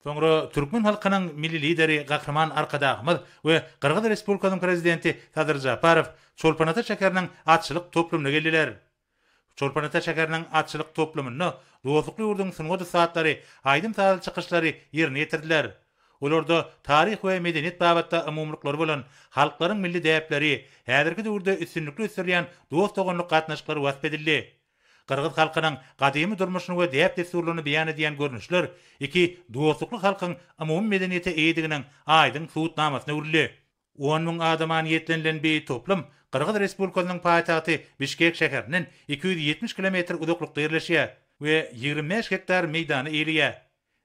Soňra Türkmen halkynyň milli lideri Gahraman Arkadagymyz we Kyrgyz Respublikasynyň prezidenti Sadyr Japarow Çolpanata şäheriniň atçylyk toplumyna geldiler. Çolpanata şäheriniň atçylyk toplumyny Dowlukly ýurduň synygy saatlary, aýdym taýyl çykyşlary ýerine ýetirdiler. Olarda taryh we medeniýet babatda umumlyklary bolan halklaryň milli däpleri, häzirki döwürde üstünlikli ösürilýän dost ogunlyk gatnaşyklary wasp edildi. Kyrgyz halkynyň gadymy durmuşyny we däp desturlaryny beýan edýän görnüşler iki dostlukly halkyň umumy medeniýete eýdiginiň aýdym suwutnamasyna urildi. 10 000 adamany ýetlenlen bir toplum Kyrgyz Respublikasynyň paýtagty Bişkek şäheriniň 270 kilometr uzaklykda ýerleşýär we 25 hektar meýdany eýleýär.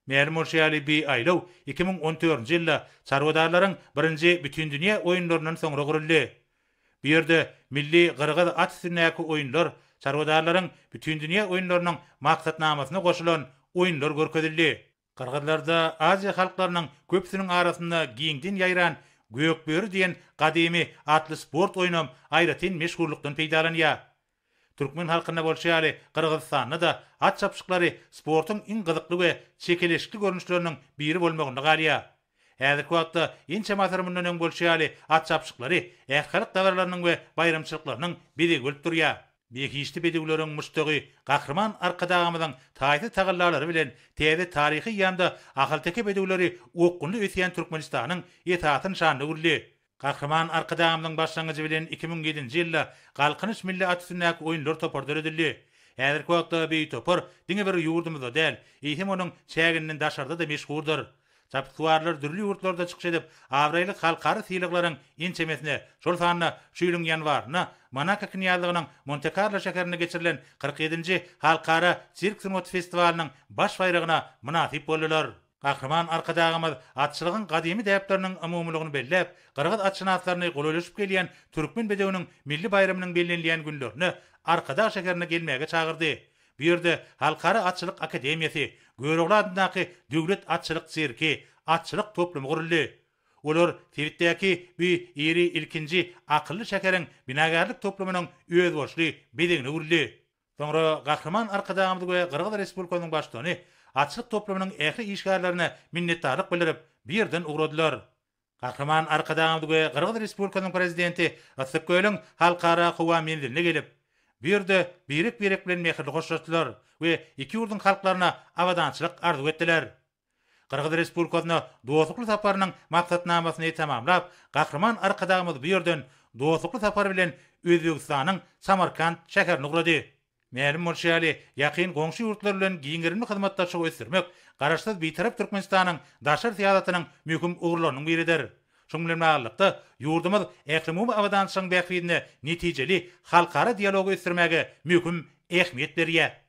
Mermurşýaly bir aýlaw 2014-nji ýylda çarwadarlaryň birinji bütün dünýä oýunlarynyň soňra gurildy. Bu ýerde milli Kyrgyz at üstünäki oýunlar çarwadarlaryň bütün dünýä oýunlarynyň maksatnamasyna goşulan oýunlar görkezildi. Kyrgyzlarda Aziýa halklarynyň köpsiniň arasynda giňdin ýaýran gökböri diýen gadymy atly sport oýunam aýratyn meşgullukdan peýdalanýar. Türkmen halkyna bolşýaly Kyrgyzstanda da at çapşyklary sportyň iň gyzykly we çekilişli görnüşleriniň biri bolmagyny galýar. Häzirki wagtda inçe matarmyndan öň bolşýaly at çapşyklary ähkalyk dawarlarynyň we bayramçylyklarynyň biri bolup durýar. Beýikişli bedewleriň muştagy Gahraman Arkadagymyzyň taýsy tagallary bilen täze taryhy ýanda ahylteke bedewleri okunly ösýän Türkmenistanyň etatyny şanly urildi. Gahraman Arkadagymyzyň başlangyjy bilen 2007-nji ýylda Galkynyş milli at üstünäki oýunlar topar edildi. Häzirki wagtda bir topar diňe bir ýurdumyzda däl, eýsem onuň çägininden daşarda da meşhurdur. Çapytwarlar dürli ýurtlarda çykyş edip, awraýlyk halkary syýlyklaryň inçemesine, şol sanyna şüýlüň ýanwaryna, Manaka knyazlygynyň Monte Carlo şäherine geçirilen 47-nji halkara sirk sanat festivaliniň baş bayragyna munasyp boldylar. Gahraman Arkadagymyz atçylygyň gadymy däpleriniň umumlygyny belläp, Kyrgyz atçynaslaryny goýulaşyp gelýän türkmen bedewiniň milli bayramynyň bellenilýän günlerini Arkadag şäherine gelmäge çagyrdy. Bu ýerde Halkara Atçylyk Akademiýasy, Göregli adyndaky döwlet atçylyk sirki, atçylyk toplumy gurildy. Olar Tewitdäki bir iri ilkinji akylly şäheriň binagarlyk toplumynyň öz boşly bedegine urildi. Soňra Gahraman Arkadagymyz we Kyrgyz Respublikasynyň başlygyny atçylyk toplumynyň ähli işgärlerine minnetdarlyk bildirip birden ugradylar. Gahraman Arkadagymyz we Kyrgyz Respublikasynyň prezidenti Asyköýlüň halkara howa menziline gelip birde birik bilen mehirli hoşlaşdylar we iki ýurduň halklaryna awadançylyk arzu etdiler. Kyrgyz Respublikasyna dostlukly saparynyň maksatnamasyny tamamlap, Gahraman Arkadagymyz bu ýerden dostlukly sapar bilen Özbegistanyň Samarkand şäherini ugrady. Mälim bolşýaly ýakyn goňşy ýurtlar bilen giňerimli hyzmatdaşlyk ösdürmek garaşsyz bir tarap Türkmenistanyň daşar syýasatynyň möhüm ugrularynyň biridir. Şoň bilen baglanykda ýurdumyz ählimumy awadançylygyň bähbidine netijeli halkara dialogy ösdürmäge möhüm ähmiýet berýär.